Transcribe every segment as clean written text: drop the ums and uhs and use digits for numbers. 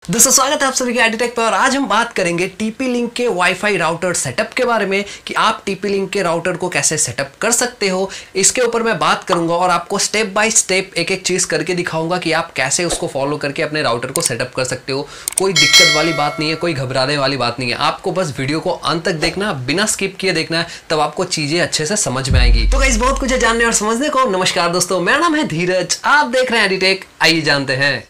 दोस्तों स्वागत है आप सभी के आईटी टेक पे। और आज हम बात करेंगे टीपी लिंक के वाईफाई राउटर सेटअप के बारे में कि आप टीपी लिंक के राउटर को कैसे सेटअप कर सकते हो। इसके ऊपर मैं बात करूंगा और आपको स्टेप बाय स्टेप एक एक चीज करके दिखाऊंगा कि आप कैसे उसको फॉलो करके अपने राउटर को सेटअप कर सकते हो। कोई दिक्कत वाली बात नहीं है, कोई घबराने वाली बात नहीं है। आपको बस वीडियो को अंत तक देखना, बिना स्किप किए देखना है, तब आपको चीजें अच्छे से समझ में आएगी। तो गाइस बहुत कुछ है जानने और समझने को। नमस्कार दोस्तों, मेरा नाम है धीरज, आप देख रहे हैं आईटी टेक। आइए जानते हैं।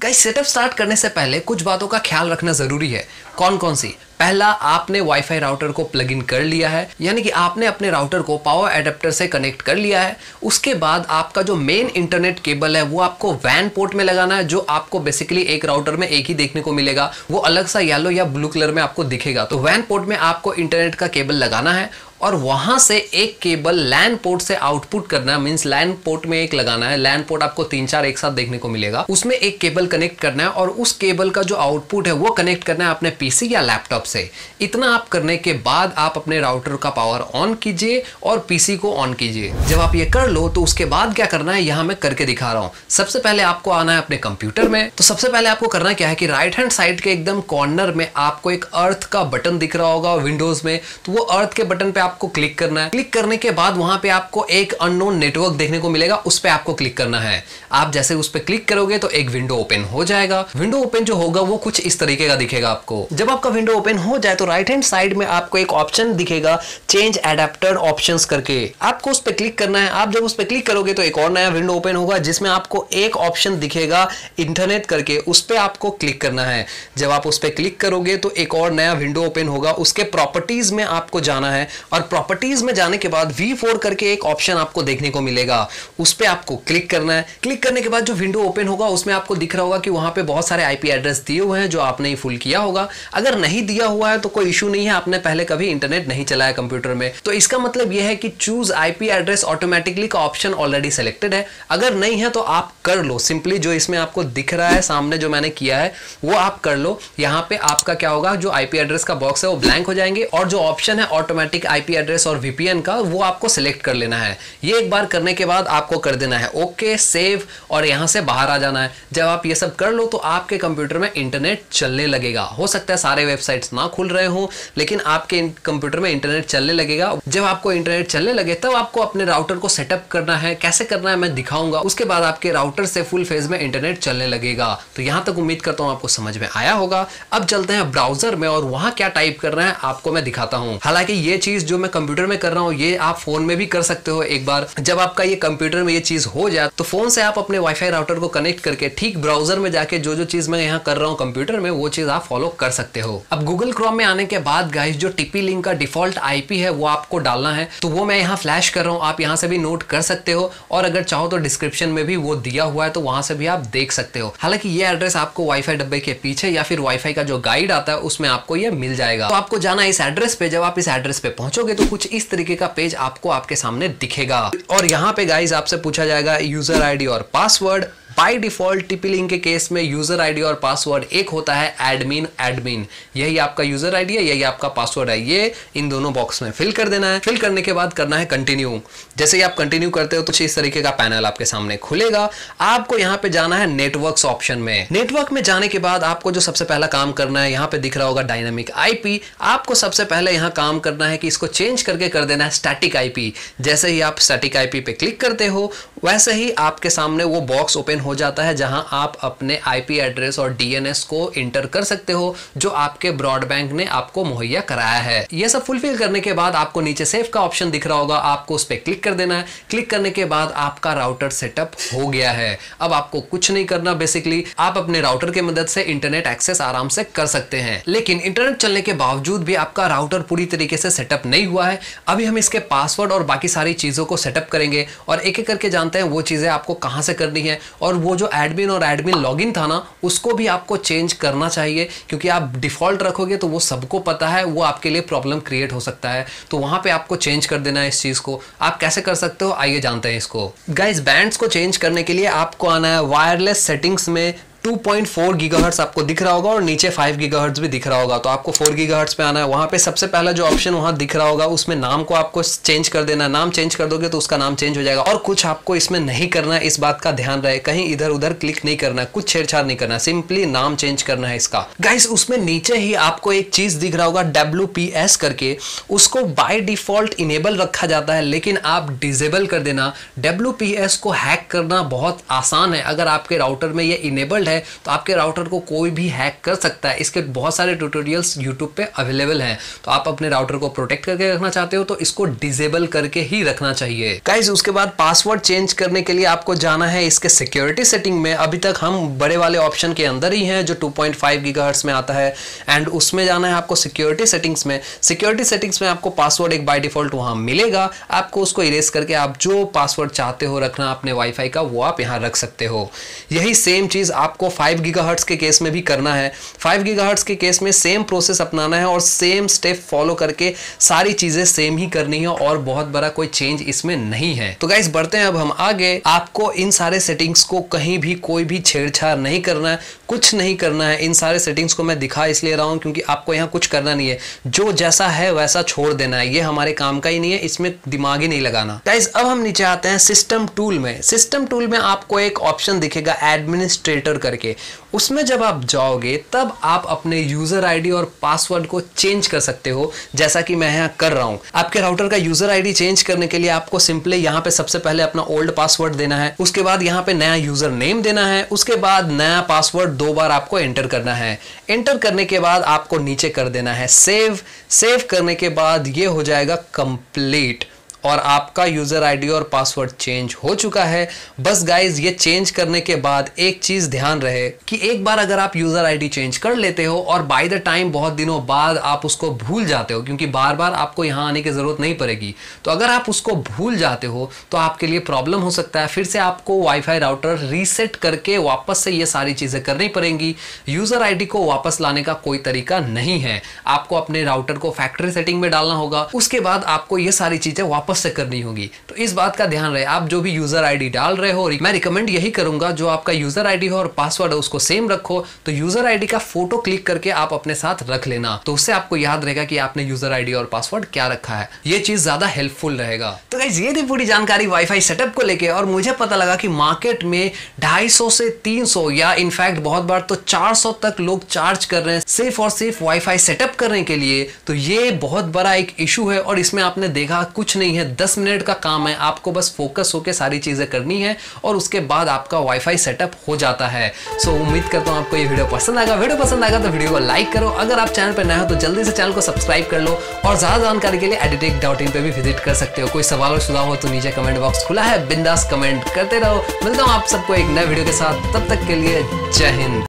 गाइस सेटअप स्टार्ट करने से पहले कुछ बातों का ख्याल रखना जरूरी है। कौन कौन सी? पहला, आपने वाईफाई राउटर को प्लग इन कर लिया है, यानी कि आपने अपने राउटर को पावर एडेप्टर से कनेक्ट कर लिया है। उसके बाद आपका जो मेन इंटरनेट केबल है वो आपको वैन पोर्ट में लगाना है, जो आपको बेसिकली एक राउटर में एक ही देखने को मिलेगा। वो अलग सा येलो या ब्लू कलर में आपको दिखेगा। तो वैन पोर्ट में आपको इंटरनेट का केबल लगाना है और वहां से एक केबल लैन पोर्ट से आउटपुट करना है। मींस लैन पोर्ट में एक लगाना है। लैन पोर्ट आपको 3-4 एक साथ देखने को मिलेगा। उसमें एक केबल कनेक्ट करना है और उस केबल का जो आउटपुट है वो कनेक्ट करना है अपने पीसी या लैपटॉप से। इतना आप करने के बाद आप अपने राउटर का पावर ऑन कीजिए और पीसी को ऑन कीजिए। जब आप ये कर लो तो उसके बाद क्या करना है यहां मैं करके दिखा रहा हूं। सबसे पहले आपको आना है अपने कंप्यूटर में। तो सबसे पहले आपको करना क्या है कि राइट हैंड साइड के एकदम कॉर्नर में आपको एक अर्थ का बटन दिख रहा होगा विंडोज में। तो वो अर्थ के बटन पे आपको क्लिक करना है। क्लिक करने के बाद वहां पे आपको एक अननोन नेटवर्क देखने को मिलेगा, उस पे आपको क्लिक करना है। आप जैसे उस पे क्लिक करोगे तो एक विंडो ओपन हो जाएगा। विंडो ओपन जो होगा वो कुछ इस तरीके का दिखेगा आपको। जब आपका विंडो ओपन हो जाए तो राइट हैंड साइड में आपको एक ऑप्शन दिखेगा चेंज एडेप्टर ऑप्शंस करके। आपको उस पे क्लिक करना है। आप जब उस पे क्लिक करोगे तो एक और नया विंडो ओपन होगा जिसमें आपको एक ऑप्शन दिखेगा इंटरनेट करके। उस पे आपको क्लिक करना है। जब आप उस पे क्लिक करोगे तो एक और नया विंडो ओपन होगा। उसके प्रॉपर्टीज में आपको जाना है और प्रॉपर्टीज में जाने के बाद V4 करके एक ऑप्शन आपको देखने को मिलेगा। उस पे आपको क्लिक करना है। क्लिक करने के बाद जो विंडो ओपन होगा उसमें आपको दिख रहा होगा कि वहां पे बहुत सारे आईपी एड्रेस दिए हुए हैं जो आपने फुल किया होगा। अगर नहीं दिया हुआ है तो कोई इशू नहीं है, आपने पहले कभी इंटरनेट नहीं चलाया कंप्यूटर में। तो इसका मतलब यह है कि चूज आईपी एड्रेस ऑटोमेटिकली का ऑप्शन ऑलरेडी सेलेक्टेड है। अगर नहीं है तो आप कर लो। सिंपली जो इसमें आपको दिख रहा है सामने जो मैंने किया है वो आप कर लो। यहाँ पे आपका क्या होगा, जो आईपी एड्रेस का बॉक्स है वो ब्लैंक हो जाएंगे और जो ऑप्शन है ऑटोमेटिक आईपी एड्रेस और वीपीएन का वो आपको सिलेक्ट कर लेना है। ये एक बार करने के बाद आपको कर देना है ओके, सेव और यहां से बाहर आ जाना है। जब आप ये सब कर लो तो आपके कंप्यूटर में इंटरनेट चलने लगेगा। हो सकता है सारे वेबसाइट्स ना खुल रहे हो लेकिन आपके कंप्यूटर में इंटरनेट चलने लगेगा। जब आपको इंटरनेट चलने लगे तब आपको अपने राउटर को सेटअप करना है। कैसे करना है मैं दिखाऊंगा। उसके बाद आपके राउटर से फुल फेज में इंटरनेट चलने लगेगा। तो यहां तक उम्मीद करता हूं आपको समझ में आया होगा। अब चलते हैं ब्राउजर में और वहां क्या टाइप करना है आपको मैं दिखाता हूं। हालांकि ये चीज जो मैं कंप्यूटर में कर रहा हूं ये आप फोन में भी कर सकते हो। एक बार जब आपका ये कंप्यूटर में ये चीज हो जाए तो फोन से आप अपने वाईफाई राउटर को कनेक्ट करके ठीक ब्राउजर में जाके जो चीज मैं यहाँ कर रहा हूँ कंप्यूटर में वो चीज आप फॉलो कर सकते हो। अब गूगल क्रोम में आने के बाद गाइस जो टीपी लिंक का डिफॉल्ट आईपी है वो आपको डालना है। तो वो मैं यहाँ फ्लैश कर रहा हूँ, आप यहाँ से भी नोट कर सकते हो और अगर चाहो तो डिस्क्रिप्शन में भी वो दिया हुआ है तो वहां से भी आप देख सकते हो। हालांकि ये एड्रेस आपको वाईफाई डब्बे के पीछे या फिर वाईफाई का जो गाइड आता है उसमें आपको ये मिल जाएगा। तो आपको जाना है इस एड्रेस पे। जब आप इस एड्रेस पे पहुंचोगे तो कुछ इस तरीके का पेज आपको आपके सामने दिखेगा और यहाँ पे गाइस आपसे पूछा जाएगा यूजर आईडी और password. By default TP link के केस में यूजर आईडी और पासवर्ड एक होता है एडमिन। यही आपका यूजर आईडी है, यही आपका पासवर्ड है। ये इन दोनों बॉक्स में फिल कर देना है। फिल करने के बाद करना है कंटिन्यू। जैसे ही आप कंटिन्यू करते हो तो इस तरीके का पैनल आपके सामने खुलेगा। आपको यहाँ पे जाना है नेटवर्क्स ऑप्शन में। नेटवर्क में जाने के बाद आपको जो सबसे पहला काम करना है, यहाँ पे दिख रहा होगा डायनामिक आईपी। आपको सबसे पहले यहाँ काम करना है कि इसको चेंज करके कर देना है स्टैटिक आईपी। जैसे ही आप स्टैटिक आईपी पे क्लिक करते हो वैसे ही आपके सामने वो बॉक्स ओपन हो जाता है जहां आप अपने आईपी एड्रेस और डीएनएस को इंटर कर सकते हो जो आपके ब्रॉडबैंड ने आपको मुहैया कराया है। ये सब फुलफिल करने के बाद आपको नीचे सेव का ऑप्शन दिख रहा होगा, आपको उस पर क्लिक कर देना है। क्लिक करने के बाद आपका राउटर सेटअप हो गया है। अब आपको कुछ नहीं करना, बेसिकली आप अपने राउटर की मदद से इंटरनेट एक्सेस आराम से कर सकते हैं। लेकिन इंटरनेट चलने के बावजूद भी आपका राउटर पूरी तरीके से सेटअप नहीं हुआ है। अभी हम इसके पासवर्ड और बाकी सारी चीजों को सेटअप करेंगे और एक एक करके जानते हैं वो चीजें आपको कहां से करनी है। और वो जो एडमिन और एडमिन लॉगिन था ना उसको भी आपको चेंज करना चाहिए, क्योंकि आप डिफॉल्ट रखोगे तो वो सबको पता है, वो आपके लिए प्रॉब्लम क्रिएट हो सकता है। तो वहां पे आपको चेंज कर देना है इस चीज को। आप कैसे कर सकते हो आइए जानते हैं इसको। गाइस बैंड्स को चेंज करने के लिए आपको आना है वायरलेस सेटिंग्स में 2.4 गीगाहर्ट्ज आपको दिख रहा होगा और नीचे 5 गीगाहर्ट्ज भी दिख रहा होगा। तो आपको 4 गीगाहर्ट्ज पे आना है। वहां पे सबसे पहला जो ऑप्शन वहां दिख रहा होगा उसमें नाम को आपको चेंज कर देना है। नाम चेंज कर दोगे तो उसका नाम चेंज हो जाएगा। और कुछ आपको इसमें नहीं करना है, इस बात का ध्यान रहे, कहीं इधर उधर क्लिक नहीं करना है, कुछ छेड़छाड़ नहीं करना है, सिंपली नाम चेंज करना है इसका। गाइस उसमें नीचे ही आपको एक चीज दिख रहा होगा WPS करके, उसको बाय डिफॉल्ट इनेबल रखा जाता है, लेकिन आप डिसेबल कर देना। WPS को हैक करना बहुत आसान है। अगर आपके राउटर में ये इनेबल्ड है तो आपके राउटर को कोई भी हैक कर सकता है। इसके बहुत सारे ट्यूटोरियल्स यूट्यूब पे अवेलेबल हैं। तो आप अपने राउटर को प्रोटेक्ट करके रखना चाहते हो तो इसको डिसेबल करके ही रखना चाहिए। गाइस उसके बाद पासवर्ड चेंज करने के लिए आपको जाना है इसके सिक्योरिटी सेटिंग में। अभी तक हम बड़े वाले ऑप्शन के अंदर ही हैं जो 2.5 गीगाहर्ट्ज में आता है, एंड उसमें जाना है आपको सिक्योरिटी सेटिंग्स में। सिक्योरिटी सेटिंग्स में आपको पासवर्ड एक बाय डिफॉल्ट वहां मिलेगा। आपको उसको इरेज करके आप जो पासवर्ड चाहते हो रखना अपने वाईफाई का वो आप यहां रख सकते हो। यही सेम चीज आपको 5 गीगाहर्ट्ज के केस में भी करना है। 5 गीगाहर्ट्ज के केस में सेम प्रोसेस अपनाना है और सेम स्टेप फॉलो करके सारी चीजें सेम ही करनी है और बहुत बड़ा कोई चेंज इसमें नहीं है। तो गाइस बढ़ते हैं अब हम आगे। आपको इन सारे सेटिंग्स को कहीं भी कोई भी छेड़छाड़ नहीं करना है, कुछ नहीं करना है। इन सारे सेटिंग्स को मैं दिखा इसलिए रहा हूं क्योंकि आपको यहाँ कुछ करना नहीं है, जो जैसा है वैसा छोड़ देना है। ये हमारे काम का ही नहीं है, इसमें दिमाग ही नहीं लगाना। गाइस अब हम नीचे आते हैं सिस्टम टूल में। सिस्टम टूल में आपको एक ऑप्शन दिखेगा एडमिनिस्ट्रेटर करके। उसमें जब आप जाओगे तब आप अपने यूजर आईडी और पासवर्ड को चेंज कर सकते हो, जैसा कि मैं यहाँ कर रहा हूँ। आपके राउटर का यूजर आईडी चेंज करने के लिए आपको सिंपली यहाँ पे सबसे पहले अपना ओल्ड पासवर्ड देना है, उसके बाद यहाँ पे नया यूजर नेम देना है, उसके बाद नया पासवर्ड 2 बार आपको एंटर करना है। एंटर करने के बाद आपको नीचे कर देना है सेव। सेव करने के बाद ये हो जाएगा कंप्लीट और आपका यूजर आईडी और पासवर्ड चेंज हो चुका है। बस गाइज ये चेंज करने के बाद एक चीज ध्यान रहे कि एक बार अगर आप यूजर आईडी चेंज कर लेते हो और बाय द टाइम बहुत दिनों बाद आप उसको भूल जाते हो, क्योंकि बार बार आपको यहाँ आने की जरूरत नहीं पड़ेगी, तो अगर आप उसको भूल जाते हो तो आपके लिए प्रॉब्लम हो सकता है। फिर से आपको वाईफाई राउटर रीसेट करके वापस से ये सारी चीजें करनी पड़ेंगी। यूजर आईडी को वापस लाने का कोई तरीका नहीं है। आपको अपने राउटर को फैक्ट्री सेटिंग में डालना होगा, उसके बाद आपको ये सारी चीजें वापस से करनी होगी। तो इस बात का ध्यान रहे, आप जो भी यूजर आईडी डाल रहे हो, मैं रिकमेंड यही करूंगा जो आपका यूजर आईडी हो और पासवर्ड है उसको सेम रखो। तो यूजर आईडी का फोटो क्लिक करके आप अपने साथ रख लेना, तो उससे आपको याद रहेगा कि आपने यूजर आईडी और पासवर्ड क्या रखा है। ये चीज ज्यादा हेल्पफुल रहेगा। तो गाइस ये थी पूरी जानकारी वाईफाई सेटअप को लेके, और मुझे पता लगा कि मार्केट में 250 से 300 या इनफैक्ट बहुत बार तो 400 तक लोग चार्ज कर रहे हैं सिर्फ और सिर्फ वाईफाई सेटअप करने के लिए। तो ये बहुत बड़ा एक इशू है और इसमें आपने देखा कुछ नहीं है, 10 मिनट का काम है। आपको बस फोकस होकर सारी चीजें करनी है और उसके बाद आपका वाईफाई सेटअप हो जाता है। सो उम्मीद करता हूं आपको ये वीडियो पसंद आएगा। वीडियो पसंद आएगा तो वीडियो को लाइक करो। अगर आप चैनल पर नए हो तो जल्दी से चैनल को सब्सक्राइब कर लो और ज्यादा जानकारी के लिए editech.in पे भी विजिट कर सकते हो। कोई सवाल और सुझाव हो तो नीचे कमेंट बॉक्स खुला है, बिंदास कमेंट करते रहो। मिलता हूं आप सबको एक नए वीडियो के साथ, तब तक के लिए जय हिंद।